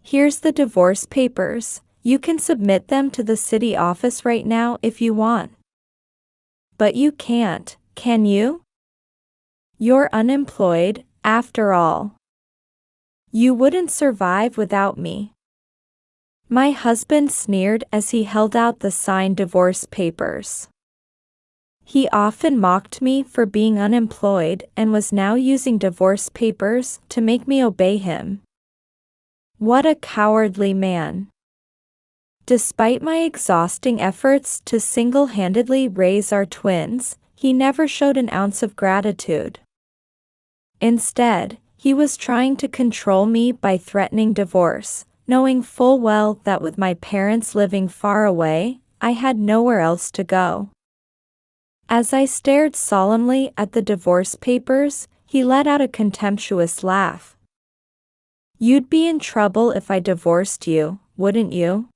Here's the divorce papers. You can submit them to the city office right now if you want. But you can't, can you? You're unemployed, after all. You wouldn't survive without me. My husband sneered as he held out the signed divorce papers. He often mocked me for being unemployed and was now using divorce papers to make me obey him. What a cowardly man. Despite my exhausting efforts to single-handedly raise our twins, he never showed an ounce of gratitude. Instead, he was trying to control me by threatening divorce, knowing full well that with my parents living far away, I had nowhere else to go. As I stared solemnly at the divorce papers, he let out a contemptuous laugh. You'd be in trouble if I divorced you, wouldn't you?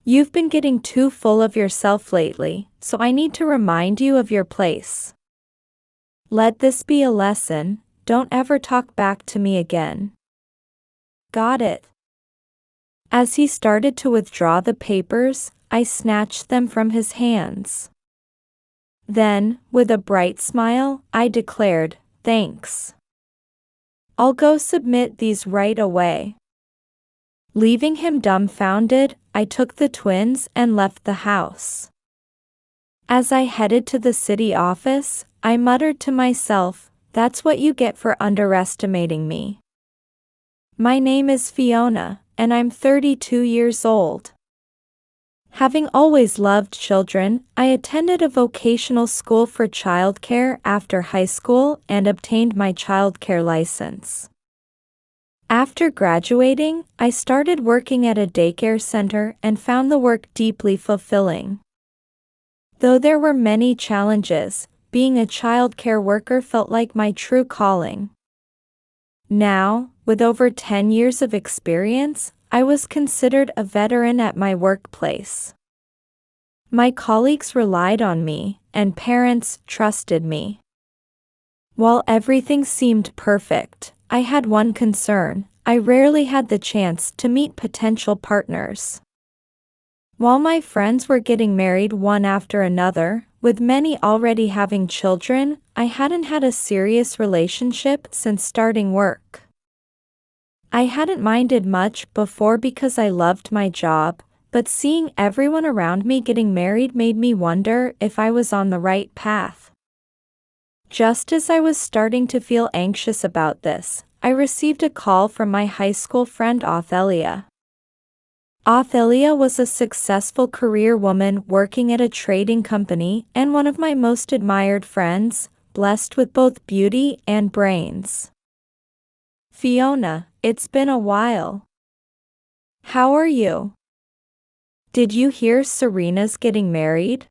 You've been getting too full of yourself lately, so I need to remind you of your place. Let this be a lesson, don't ever talk back to me again. Got it. As he started to withdraw the papers, I snatched them from his hands. Then, with a bright smile, I declared, "Thanks. I'll go submit these right away." Leaving him dumbfounded, I took the twins and left the house. As I headed to the city office, I muttered to myself, "That's what you get for underestimating me. My name is Fiona, and I'm 32 years old." Having always loved children, I attended a vocational school for childcare after high school and obtained my childcare license. After graduating, I started working at a daycare center and found the work deeply fulfilling. Though there were many challenges, being a childcare worker felt like my true calling. Now, with over 10 years of experience, I was considered a veteran at my workplace. My colleagues relied on me, and parents trusted me. While everything seemed perfect, I had one concern: I rarely had the chance to meet potential partners. While my friends were getting married one after another, with many already having children, I hadn't had a serious relationship since starting work. I hadn't minded much before because I loved my job, but seeing everyone around me getting married made me wonder if I was on the right path. Just as I was starting to feel anxious about this, I received a call from my high school friend Othelia. Othelia was a successful career woman working at a trading company and one of my most admired friends, blessed with both beauty and brains. "Fiona, it's been a while. How are you? Did you hear Serena's getting married?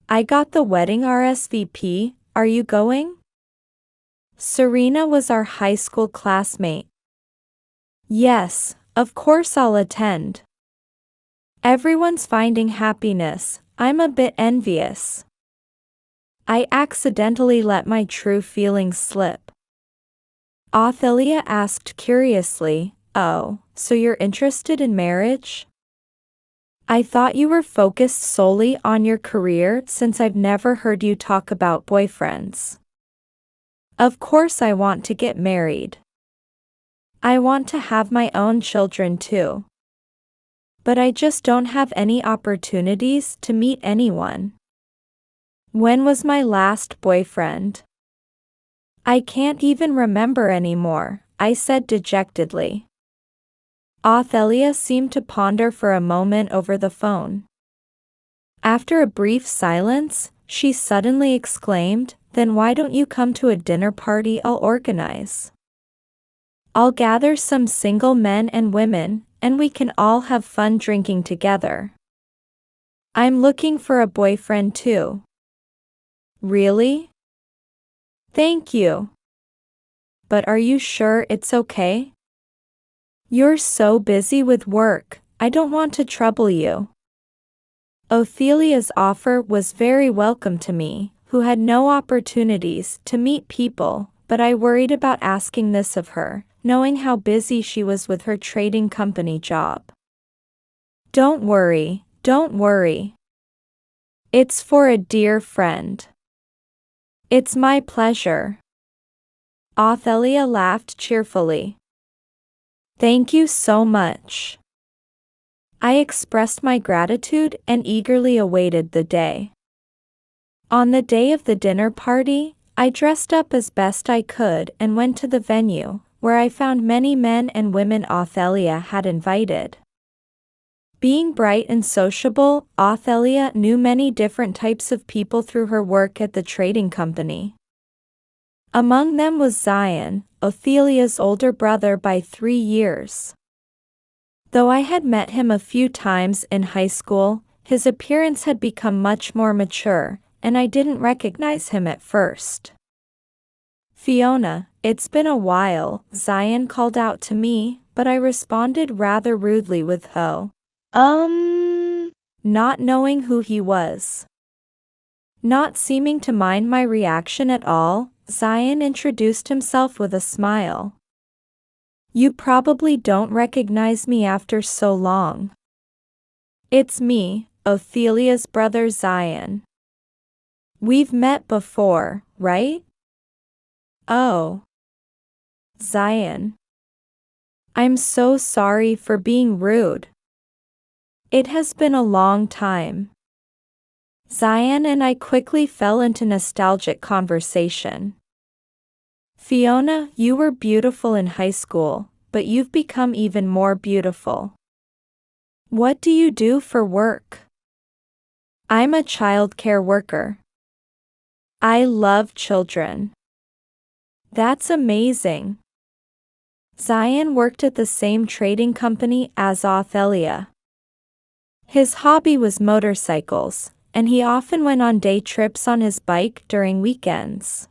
I got the wedding RSVP, are you going?" Serena was our high school classmate. "Yes, of course I'll attend. Everyone's finding happiness, I'm a bit envious." I accidentally let my true feelings slip. Othelia asked curiously, "Oh, so you're interested in marriage? I thought you were focused solely on your career since I've never heard you talk about boyfriends." "Of course I want to get married. I want to have my own children too. But I just don't have any opportunities to meet anyone." "When was my last boyfriend?" "I can't even remember anymore," I said dejectedly. Othelia seemed to ponder for a moment over the phone. After a brief silence, she suddenly exclaimed, "Then why don't you come to a dinner party I'll organize? I'll gather some single men and women, and we can all have fun drinking together. I'm looking for a boyfriend too." "Really? Thank you. But are you sure it's okay? You're so busy with work, I don't want to trouble you." Othelia's offer was very welcome to me, who had no opportunities to meet people, but I worried about asking this of her, knowing how busy she was with her trading company job. Don't worry, don't worry. It's for a dear friend. It's my pleasure. Othelia laughed cheerfully. Thank you so much. I expressed my gratitude and eagerly awaited the day. On the day of the dinner party, I dressed up as best I could and went to the venue, where I found many men and women Othelia had invited. Being bright and sociable, Othelia knew many different types of people through her work at the trading company. Among them was Zion, Othelia's older brother by 3 years. Though I had met him a few times in high school, his appearance had become much more mature, and I didn't recognize him at first. Fiona, it's been a while, Zion called out to me, but I responded rather rudely with ho. Not knowing who he was. Not seeming to mind my reaction at all, Zion introduced himself with a smile. You probably don't recognize me after so long. It's me, Othelia's brother Zion. We've met before, right? Oh. Zion. I'm so sorry for being rude. It has been a long time. Zion and I quickly fell into nostalgic conversation. Fiona, you were beautiful in high school, but you've become even more beautiful. What do you do for work? I'm a child care worker. I love children. That's amazing. Zion worked at the same trading company as Othelia. His hobby was motorcycles, and he often went on day trips on his bike during weekends.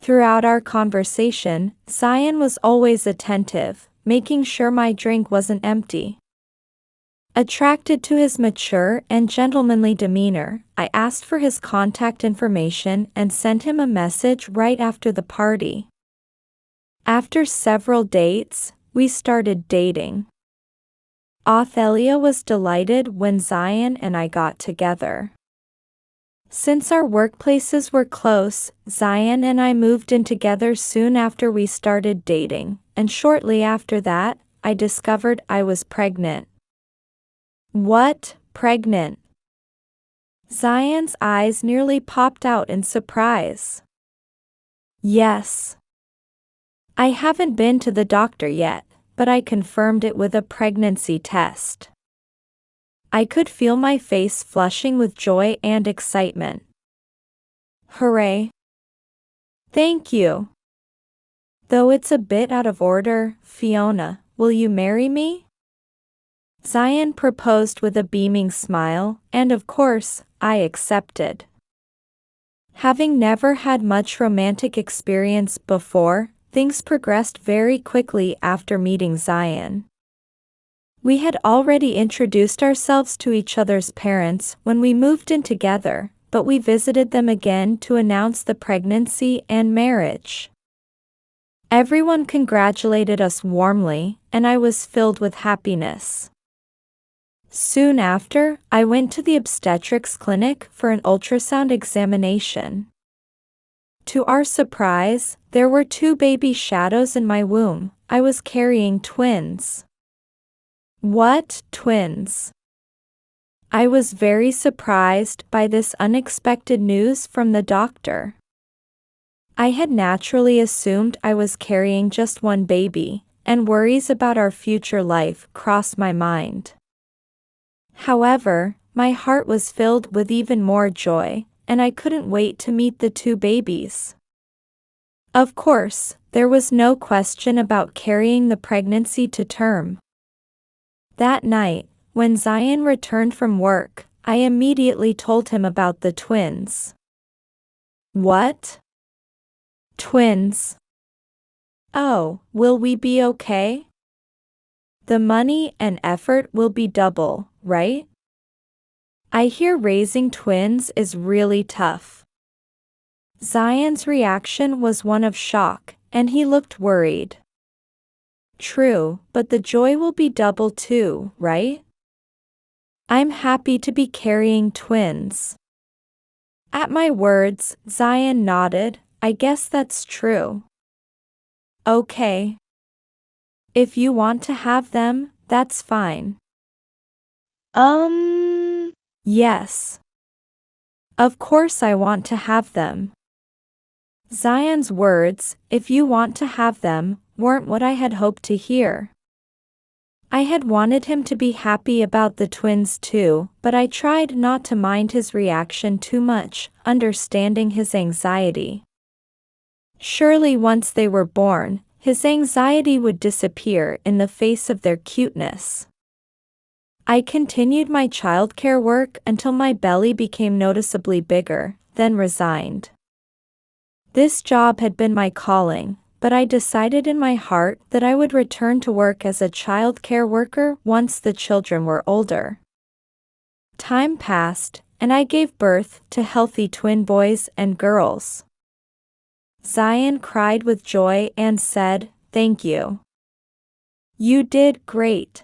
Throughout our conversation, Zion was always attentive, making sure my drink wasn't empty. Attracted to his mature and gentlemanly demeanor, I asked for his contact information and sent him a message right after the party. After several dates, we started dating. Othelia was delighted when Zion and I got together. Since our workplaces were close, Zion and I moved in together soon after we started dating, and shortly after that, I discovered I was pregnant. What, pregnant? Zion's eyes nearly popped out in surprise. Yes. I haven't been to the doctor yet, but I confirmed it with a pregnancy test. I could feel my face flushing with joy and excitement. Hooray! Thank you. Though it's a bit out of order, Fiona, will you marry me? Zion proposed with a beaming smile, and of course, I accepted. Having never had much romantic experience before, things progressed very quickly after meeting Zion. We had already introduced ourselves to each other's parents when we moved in together, but we visited them again to announce the pregnancy and marriage. Everyone congratulated us warmly, and I was filled with happiness. Soon after, I went to the obstetrics clinic for an ultrasound examination. To our surprise, there were 2 baby shadows in my womb. I was carrying twins. What, twins? I was very surprised by this unexpected news from the doctor. I had naturally assumed I was carrying just one baby, and worries about our future life crossed my mind. However, my heart was filled with even more joy, and I couldn't wait to meet the 2 babies. Of course, there was no question about carrying the pregnancy to term. That night, when Zion returned from work, I immediately told him about the twins. What? Twins? Oh, will we be okay? The money and effort will be double, right? I hear raising twins is really tough. Zion's reaction was one of shock, and he looked worried. True, but the joy will be double too, right? I'm happy to be carrying twins. At my words, Zion nodded. I guess that's true. Okay. If you want to have them, that's fine. Yes. Of course I want to have them. Zion's words, if you want to have them, weren't what I had hoped to hear. I had wanted him to be happy about the twins too, but I tried not to mind his reaction too much, understanding his anxiety. Surely once they were born, his anxiety would disappear in the face of their cuteness. I continued my childcare work until my belly became noticeably bigger, then resigned. This job had been my calling, but I decided in my heart that I would return to work as a child care worker once the children were older. Time passed, and I gave birth to healthy twin boys and girls. Zion cried with joy and said, "Thank you. You did great."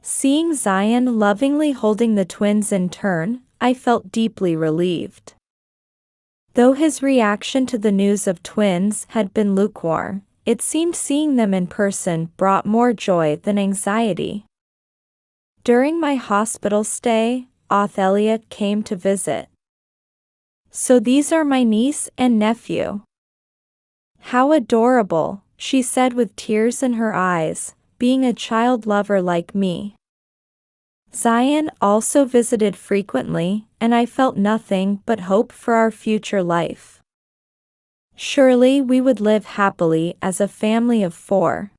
Seeing Zion lovingly holding the twins in turn, I felt deeply relieved. Though his reaction to the news of twins had been lukewarm, it seemed seeing them in person brought more joy than anxiety. During my hospital stay, Othelia came to visit. "So these are my niece and nephew. How adorable," she said with tears in her eyes, being a child lover like me. Zion also visited frequently, and I felt nothing but hope for our future life. Surely we would live happily as a family of 4.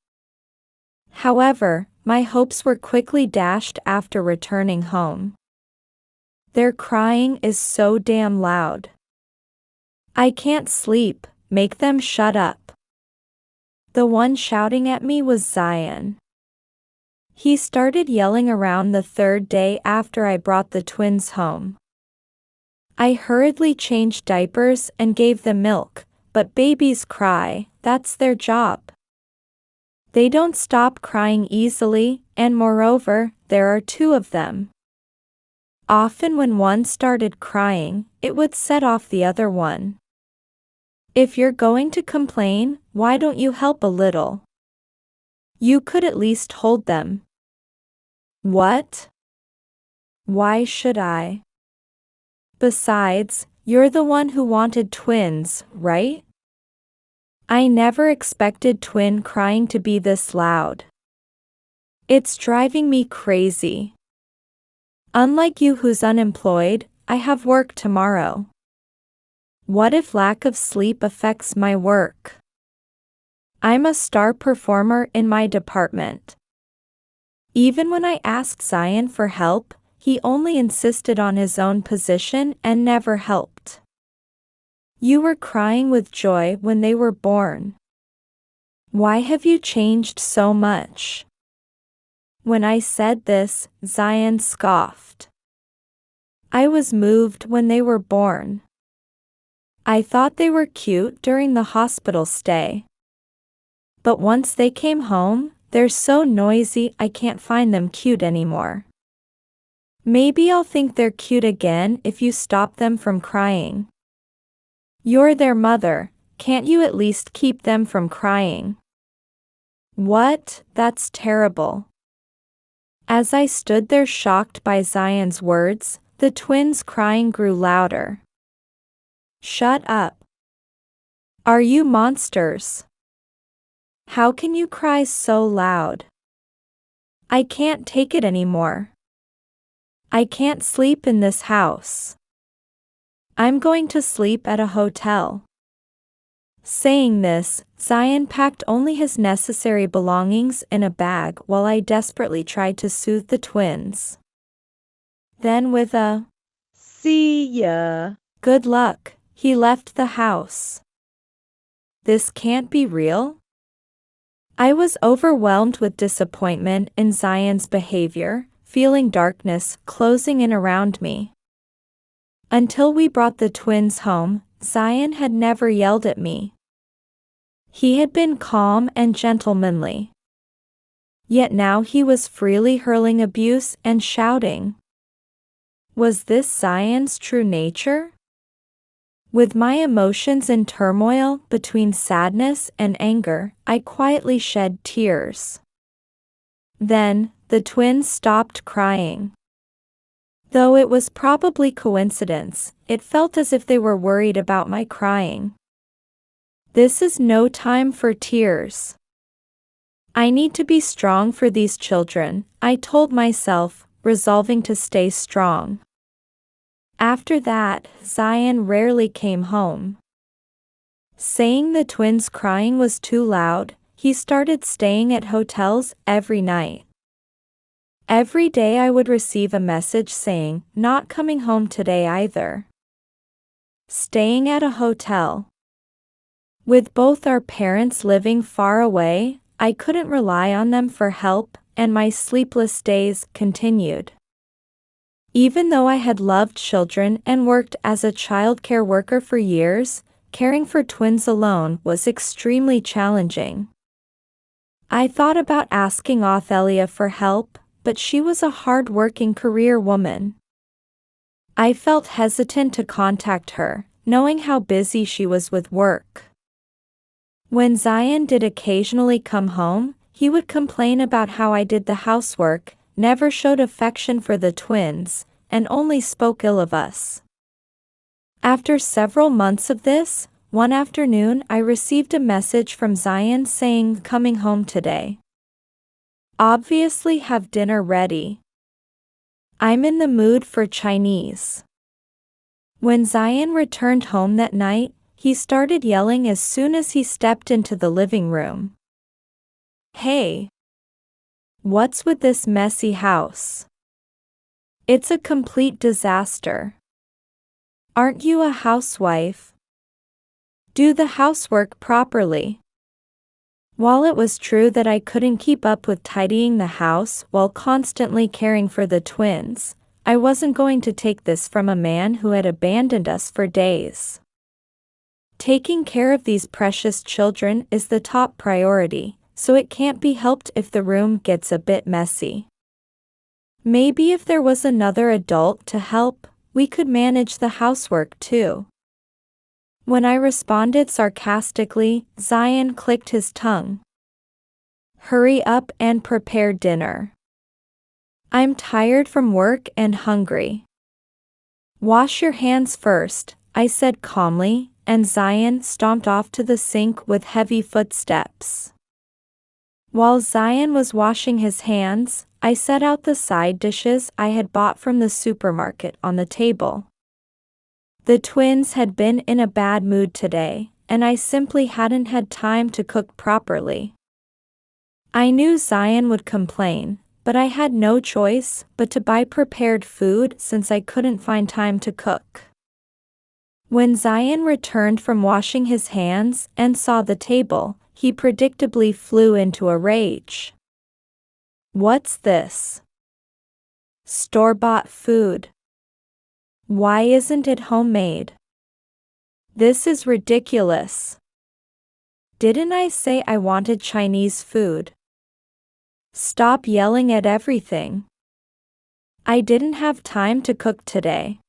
However, my hopes were quickly dashed after returning home. Their crying is so damn loud. I can't sleep, make them shut up. The one shouting at me was Zion. He started yelling around the 3rd day after I brought the twins home. I hurriedly changed diapers and gave them milk, but babies cry, that's their job. They don't stop crying easily, and moreover, there are 2 of them. Often when one started crying, it would set off the other one. If you're going to complain, why don't you help a little? You could at least hold them. What? Why should I? Besides, you're the one who wanted twins, right? I never expected twin crying to be this loud. It's driving me crazy. Unlike you who's unemployed, I have work tomorrow. What if lack of sleep affects my work? I'm a star performer in my department. Even when I asked Zion for help, he only insisted on his own position and never helped. You were crying with joy when they were born. Why have you changed so much? When I said this, Zion scoffed. I was moved when they were born. I thought they were cute during the hospital stay. But once they came home, they're so noisy I can't find them cute anymore. Maybe I'll think they're cute again if you stop them from crying. You're their mother, can't you at least keep them from crying? What? That's terrible. As I stood there shocked by Zion's words, the twins' crying grew louder. Shut up. Are you monsters? How can you cry so loud? I can't take it anymore. I can't sleep in this house. I'm going to sleep at a hotel. Saying this, Zion packed only his necessary belongings in a bag while I desperately tried to soothe the twins. Then with a "See ya, good luck," he left the house. This can't be real? I was overwhelmed with disappointment in Zion's behavior, feeling darkness closing in around me. Until we brought the twins home, Zion had never yelled at me. He had been calm and gentlemanly. Yet now he was freely hurling abuse and shouting. Was this Zion's true nature? With my emotions in turmoil between sadness and anger, I quietly shed tears. Then, the twins stopped crying. Though it was probably coincidence, it felt as if they were worried about my crying. This is no time for tears. I need to be strong for these children, I told myself, resolving to stay strong. After that, Zion rarely came home. Saying the twins' crying was too loud, he started staying at hotels every night. Every day I would receive a message saying, "Not coming home today either." Staying at a hotel. With both our parents living far away, I couldn't rely on them for help, and my sleepless days continued. Even though I had loved children and worked as a childcare worker for years, caring for twins alone was extremely challenging. I thought about asking Othelia for help, but she was a hard-working career woman. I felt hesitant to contact her, knowing how busy she was with work. When Zion did occasionally come home, he would complain about how I did the housework, never showed affection for the twins, and only spoke ill of us. After several months of this, one afternoon I received a message from Zion saying, "Coming home today. Obviously have dinner ready. I'm in the mood for Chinese." When Zion returned home that night, he started yelling as soon as he stepped into the living room. "Hey! What's with this messy house? It's a complete disaster. Aren't you a housewife? Do the housework properly." While it was true that I couldn't keep up with tidying the house while constantly caring for the twins, I wasn't going to take this from a man who had abandoned us for days. Taking care of these precious children is the top priority, so it can't be helped if the room gets a bit messy. Maybe if there was another adult to help, we could manage the housework too. When I responded sarcastically, Zion clicked his tongue. "Hurry up and prepare dinner. I'm tired from work and hungry." "Wash your hands first," I said calmly, and Zion stomped off to the sink with heavy footsteps. While Zion was washing his hands, I set out the side dishes I had bought from the supermarket on the table. The twins had been in a bad mood today, and I simply hadn't had time to cook properly. I knew Zion would complain, but I had no choice but to buy prepared food since I couldn't find time to cook. When Zion returned from washing his hands and saw the table, he predictably flew into a rage. "What's this? Store-bought food. Why isn't it homemade? This is ridiculous. Didn't I say I wanted Chinese food? Stop yelling at everything. I didn't have time to cook today.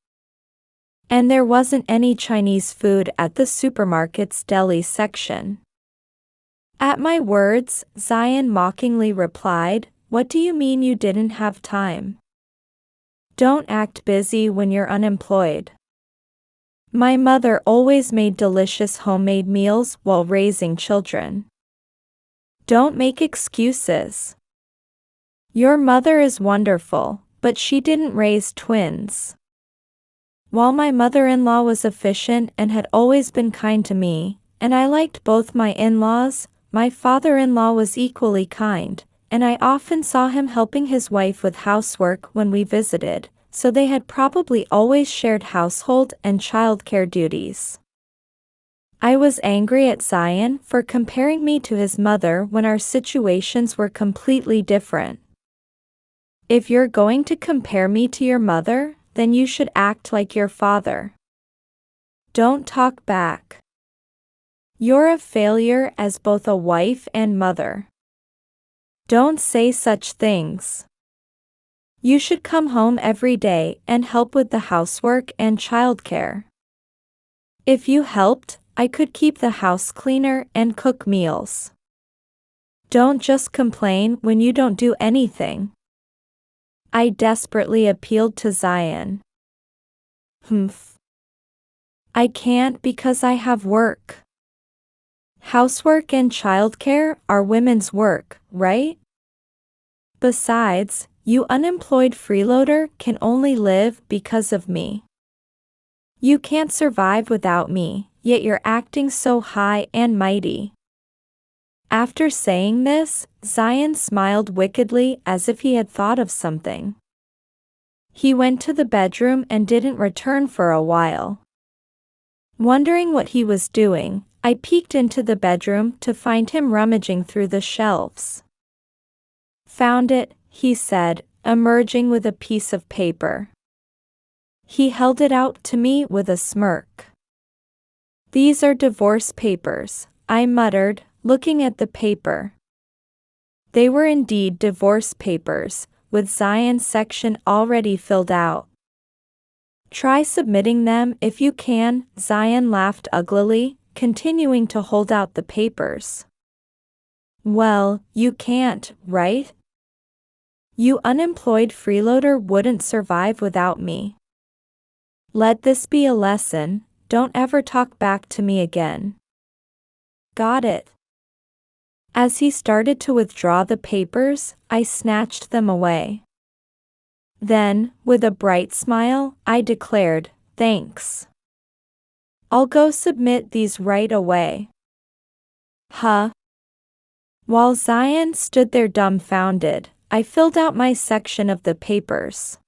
And there wasn't any Chinese food at the supermarket's deli section." At my words, Zion mockingly replied, "What do you mean you didn't have time? Don't act busy when you're unemployed. My mother always made delicious homemade meals while raising children. Don't make excuses. Your mother is wonderful, but she didn't raise twins." While my mother-in-law was efficient and had always been kind to me, and I liked both my in-laws, my father-in-law was equally kind, and I often saw him helping his wife with housework when we visited, so they had probably always shared household and childcare duties. I was angry at Zion for comparing me to his mother when our situations were completely different. If you're going to compare me to your mother, then you should act like your father. Don't talk back. You're a failure as both a wife and mother. Don't say such things. You should come home every day and help with the housework and childcare. If you helped, I could keep the house cleaner and cook meals. Don't just complain when you don't do anything. I desperately appealed to Zion. I can't because I have work. Housework and childcare are women's work, right? Besides, you unemployed freeloader can only live because of me. You can't survive without me, yet you're acting so high and mighty. After saying this, Zion smiled wickedly as if he had thought of something. He went to the bedroom and didn't return for a while. Wondering what he was doing, I peeked into the bedroom to find him rummaging through the shelves. Found it, he said, emerging with a piece of paper. He held it out to me with a smirk. These are divorce papers, I muttered, looking at the paper. They were indeed divorce papers, with Zion's section already filled out. Try submitting them if you can, Zion laughed uglily, continuing to hold out the papers. Well, you can't, right? You unemployed freeloader wouldn't survive without me. Let this be a lesson, don't ever talk back to me again. Got it. As he started to withdraw the papers, I snatched them away. Then, with a bright smile, I declared, thanks. I'll go submit these right away. Huh? While Zion stood there dumbfounded, I filled out my section of the papers.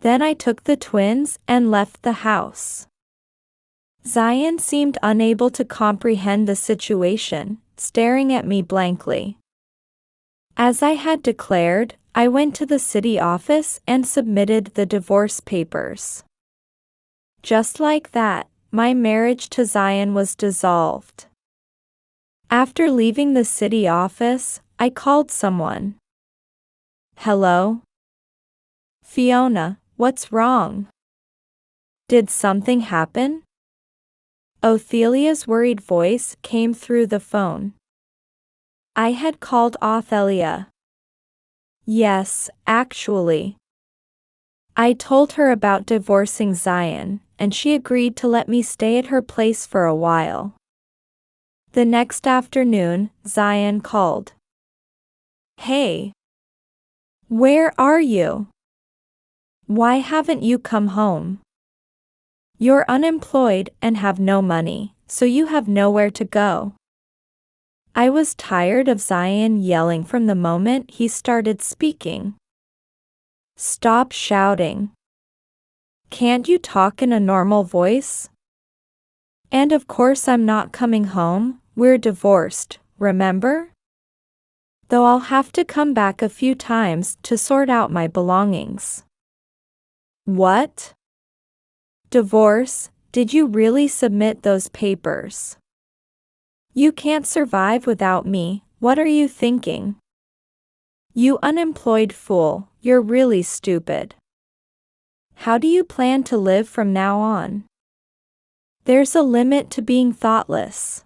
Then I took the twins and left the house. Zion seemed unable to comprehend the situation, staring at me blankly. As I had declared, I went to the city office and submitted the divorce papers. Just like that, my marriage to Zion was dissolved. After leaving the city office, I called someone. Hello? Fiona, what's wrong? Did something happen? Othelia's worried voice came through the phone. I had called Othelia. Yes, actually. I told her about divorcing Zion, and she agreed to let me stay at her place for a while. The next afternoon, Zion called. Hey. Where are you? Why haven't you come home? You're unemployed and have no money, so you have nowhere to go. I was tired of Zion yelling from the moment he started speaking. Stop shouting. Can't you talk in a normal voice? And of course I'm not coming home, we're divorced, remember? Though I'll have to come back a few times to sort out my belongings. What? Divorce? Did you really submit those papers? You can't survive without me, what are you thinking? You unemployed fool, you're really stupid. How do you plan to live from now on? There's a limit to being thoughtless.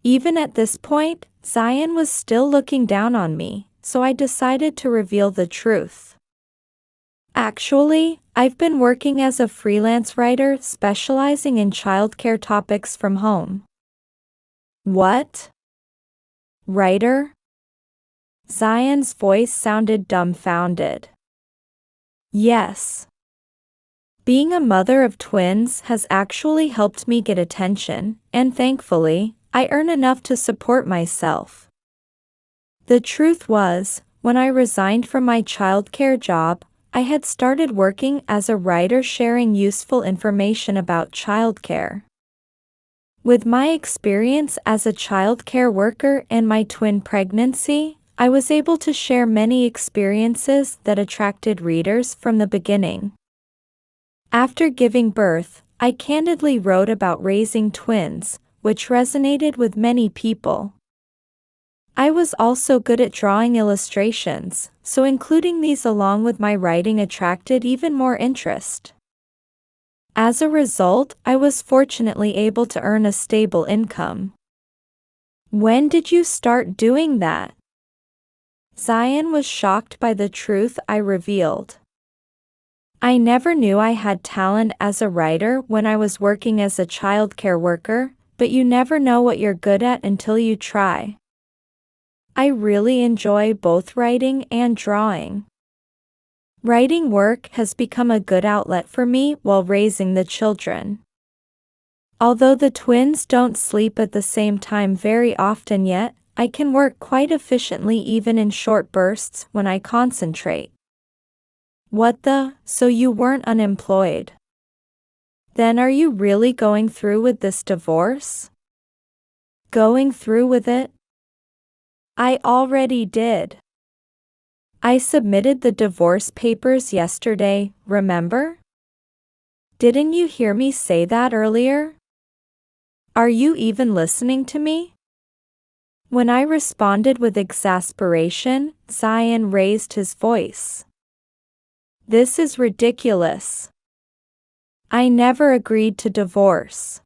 Even at this point, Zion was still looking down on me, so I decided to reveal the truth. Actually, I've been working as a freelance writer specializing in childcare topics from home. What? Writer? Zion's voice sounded dumbfounded. Yes. Being a mother of twins has actually helped me get attention, and thankfully, I earn enough to support myself. The truth was, when I resigned from my childcare job, I had started working as a writer sharing useful information about childcare. With my experience as a childcare worker and my twin pregnancy, I was able to share many experiences that attracted readers from the beginning. After giving birth, I candidly wrote about raising twins, which resonated with many people. I was also good at drawing illustrations, so including these along with my writing attracted even more interest. As a result, I was fortunately able to earn a stable income. When did you start doing that? Zion was shocked by the truth I revealed. I never knew I had talent as a writer when I was working as a childcare worker, but you never know what you're good at until you try. I really enjoy both writing and drawing. Writing work has become a good outlet for me while raising the children. Although the twins don't sleep at the same time very often yet, I can work quite efficiently even in short bursts when I concentrate. So you weren't unemployed? Then are you really going through with this divorce? Going through with it? I already did. I submitted the divorce papers yesterday, remember? Didn't you hear me say that earlier? Are you even listening to me? When I responded with exasperation, Zion raised his voice. This is ridiculous. I never agreed to divorce.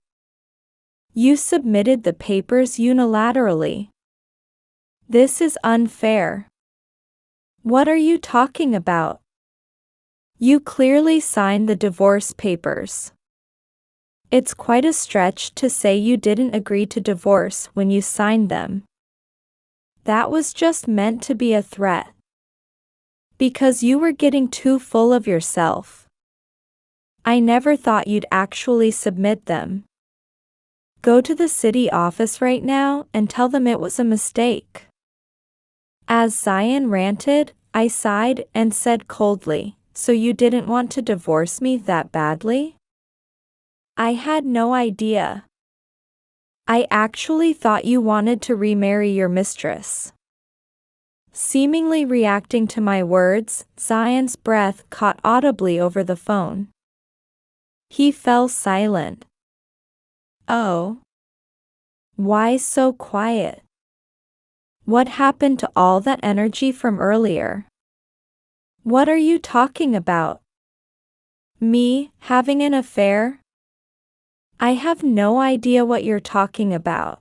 You submitted the papers unilaterally. This is unfair. What are you talking about? You clearly signed the divorce papers. It's quite a stretch to say you didn't agree to divorce when you signed them. That was just meant to be a threat. Because you were getting too full of yourself. I never thought you'd actually submit them. Go to the city office right now and tell them it was a mistake. As Zion ranted, I sighed and said coldly, so you didn't want to divorce me that badly? I had no idea. I actually thought you wanted to remarry your mistress. Seemingly reacting to my words, Zion's breath caught audibly over the phone. He fell silent. Oh. Why so quiet? What happened to all that energy from earlier? What are you talking about? Me, having an affair? I have no idea what you're talking about.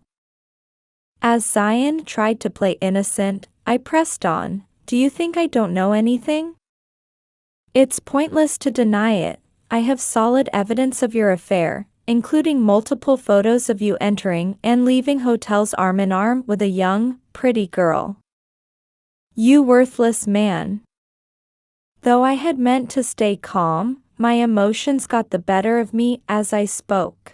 As Zion tried to play innocent, I pressed on. Do you think I don't know anything? It's pointless to deny it. I have solid evidence of your affair, including multiple photos of you entering and leaving hotels arm in arm with a young, pretty girl. You worthless man. Though I had meant to stay calm, my emotions got the better of me as I spoke.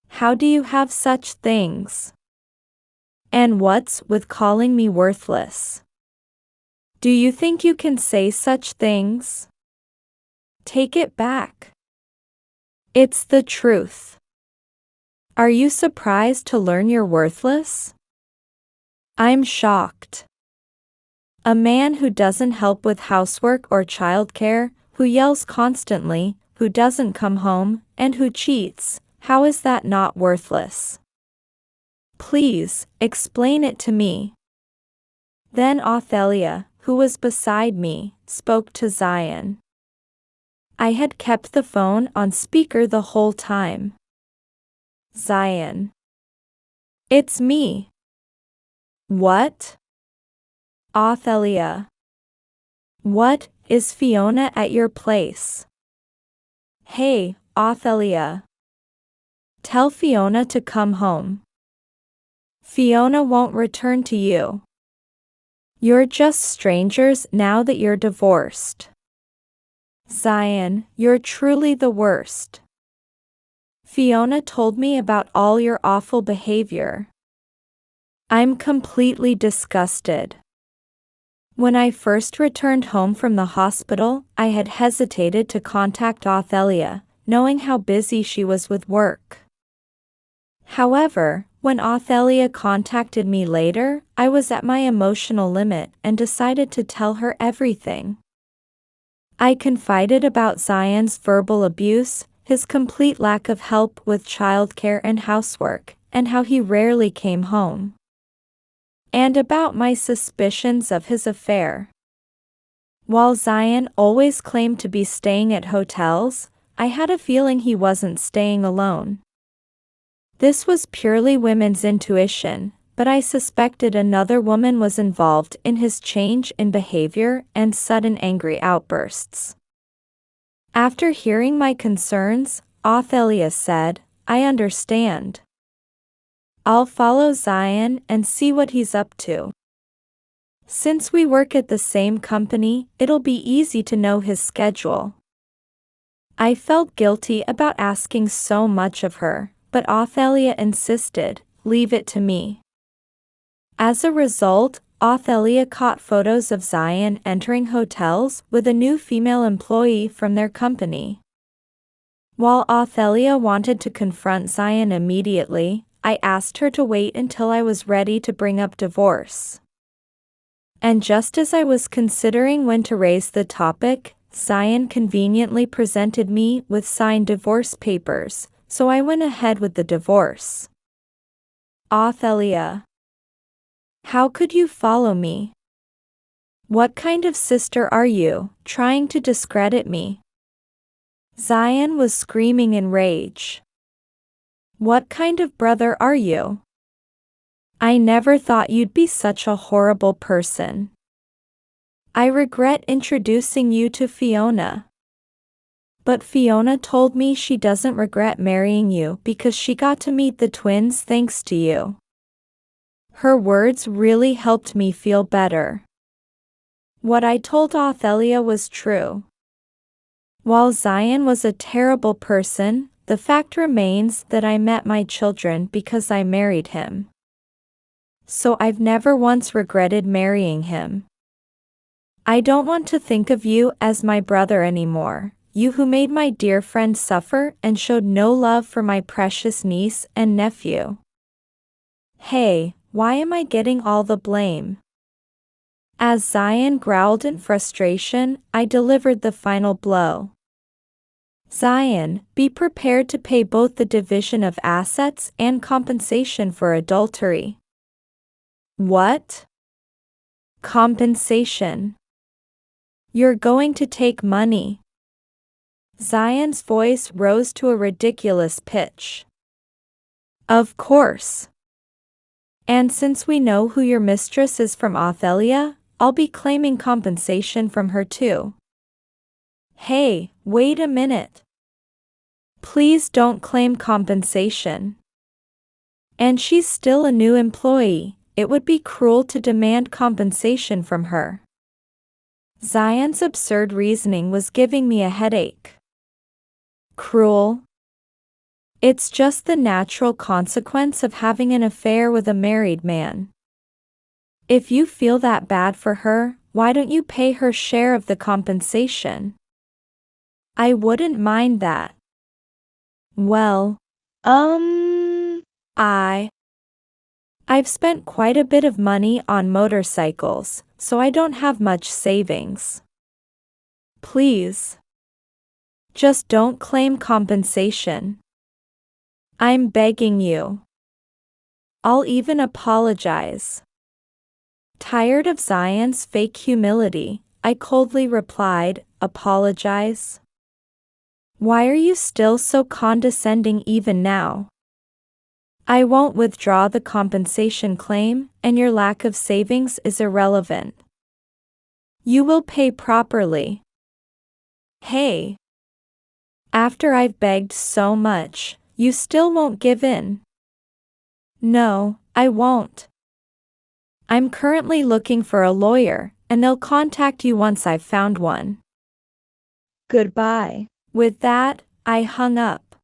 How do you have such things? And what's with calling me worthless? Do you think you can say such things? Take it back. It's the truth. Are you surprised to learn you're worthless? I'm shocked. A man who doesn't help with housework or childcare, who yells constantly, who doesn't come home, and who cheats, how is that not worthless? Please, explain it to me. Then Othelia, who was beside me, spoke to Zion. I had kept the phone on speaker the whole time. Zion. It's me. What? Othelia. What, is Fiona at your place? Hey, Othelia. Tell Fiona to come home. Fiona won't return to you. You're just strangers now that you're divorced. Zion, you're truly the worst. Fiona told me about all your awful behavior. I'm completely disgusted. When I first returned home from the hospital, I had hesitated to contact Othelia, knowing how busy she was with work. However, when Othelia contacted me later, I was at my emotional limit and decided to tell her everything. I confided about Zion's verbal abuse, his complete lack of help with childcare and housework, and how he rarely came home. And about my suspicions of his affair. While Zion always claimed to be staying at hotels, I had a feeling he wasn't staying alone. This was purely women's intuition, but I suspected another woman was involved in his change in behavior and sudden angry outbursts. After hearing my concerns, Othelia said, "I understand. I'll follow Zion and see what he's up to. Since we work at the same company, it'll be easy to know his schedule." I felt guilty about asking so much of her, but Othelia insisted, "Leave it to me." As a result, Othelia caught photos of Zion entering hotels with a new female employee from their company. While Othelia wanted to confront Zion immediately, I asked her to wait until I was ready to bring up divorce. And just as I was considering when to raise the topic, Zion conveniently presented me with signed divorce papers, so I went ahead with the divorce. Othelia. How could you follow me? What kind of sister are you, trying to discredit me? Zion was screaming in rage. What kind of brother are you? I never thought you'd be such a horrible person. I regret introducing you to Fiona. But Fiona told me she doesn't regret marrying you because she got to meet the twins thanks to you. Her words really helped me feel better. What I told Othelia was true. While Zion was a terrible person, the fact remains that I met my children because I married him. So I've never once regretted marrying him. I don't want to think of you as my brother anymore, you who made my dear friend suffer and showed no love for my precious niece and nephew. Hey, why am I getting all the blame? As Zion growled in frustration, I delivered the final blow. Zion, be prepared to pay both the division of assets and compensation for adultery. What? Compensation? You're going to take money. Zion's voice rose to a ridiculous pitch. Of course. And since we know who your mistress is from Othelia, I'll be claiming compensation from her too. Hey, wait a minute. Please don't claim compensation. And she's still a new employee. It would be cruel to demand compensation from her. Zion's absurd reasoning was giving me a headache. Cruel? It's just the natural consequence of having an affair with a married man. If you feel that bad for her, why don't you pay her share of the compensation? I wouldn't mind that. Well, I've spent quite a bit of money on motorcycles, so I don't have much savings. Please. Just don't claim compensation. I'm begging you. I'll even apologize. Tired of Zion's fake humility, I coldly replied, apologize? Why are you still so condescending even now? I won't withdraw the compensation claim, and your lack of savings is irrelevant. You will pay properly. Hey. After I've begged so much, you still won't give in. No, I won't. I'm currently looking for a lawyer, and they'll contact you once I've found one. Goodbye. With that, I hung up.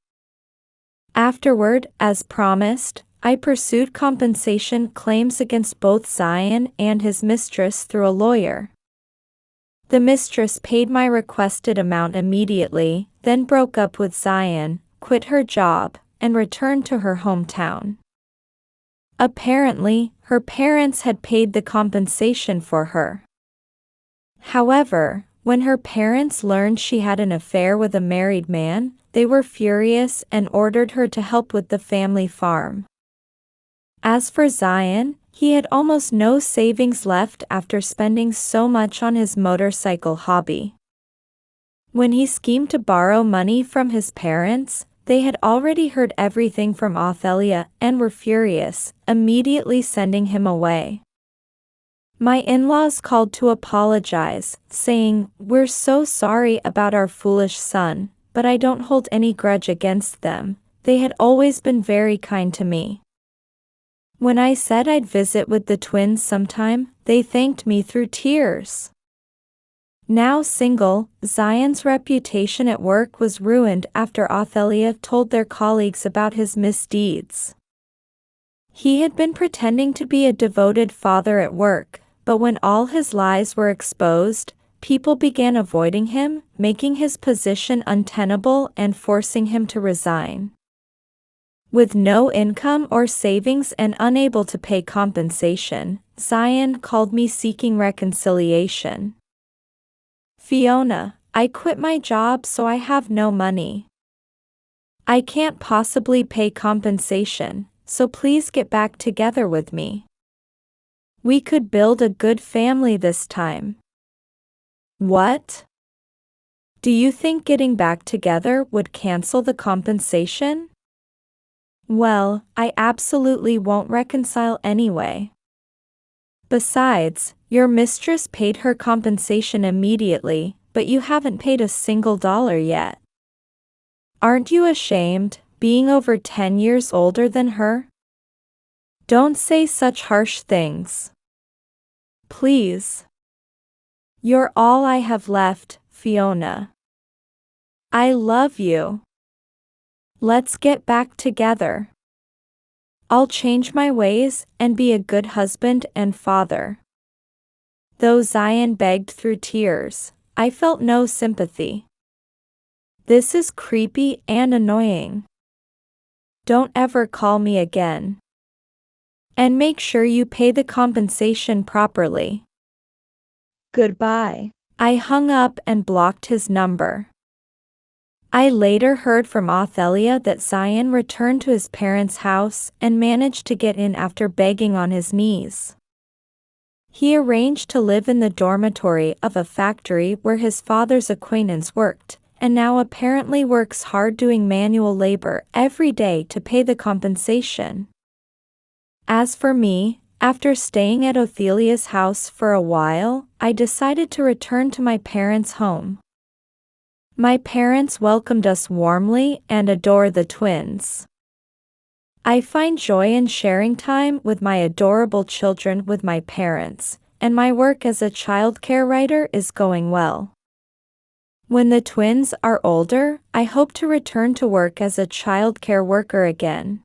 Afterward, as promised, I pursued compensation claims against both Zion and his mistress through a lawyer. The mistress paid my requested amount immediately, then broke up with Zion, quit her job, and returned to her hometown. Apparently, her parents had paid the compensation for her. However, when her parents learned she had an affair with a married man, they were furious and ordered her to help with the family farm. As for Zion, he had almost no savings left after spending so much on his motorcycle hobby. When he schemed to borrow money from his parents, they had already heard everything from Othelia and were furious, immediately sending him away. My in-laws called to apologize, saying, "We're so sorry about our foolish son, but I don't hold any grudge against them. They had always been very kind to me." When I said I'd visit with the twins sometime, they thanked me through tears. Now single, Zion's reputation at work was ruined after Othelia told their colleagues about his misdeeds. He had been pretending to be a devoted father at work, but when all his lies were exposed, people began avoiding him, making his position untenable and forcing him to resign. With no income or savings and unable to pay compensation, Zion called me seeking reconciliation. "Fiona, I quit my job so I have no money. I can't possibly pay compensation, so please get back together with me. We could build a good family this time." What? Do you think getting back together would cancel the compensation? Well, I absolutely won't reconcile anyway. Besides, your mistress paid her compensation immediately, but you haven't paid a single dollar yet. Aren't you ashamed, being over 10 years older than her? Don't say such harsh things. Please. You're all I have left, Fiona. I love you. Let's get back together. I'll change my ways and be a good husband and father. Though Zion begged through tears, I felt no sympathy. This is creepy and annoying. Don't ever call me again. And make sure you pay the compensation properly. Goodbye. I hung up and blocked his number. I later heard from Othelia that Zion returned to his parents' house and managed to get in after begging on his knees. He arranged to live in the dormitory of a factory where his father's acquaintance worked, and now apparently works hard doing manual labor every day to pay the compensation. As for me, after staying at Othelia's house for a while, I decided to return to my parents' home. My parents welcomed us warmly and adore the twins. I find joy in sharing time with my adorable children with my parents, and my work as a childcare writer is going well. When the twins are older, I hope to return to work as a childcare worker again.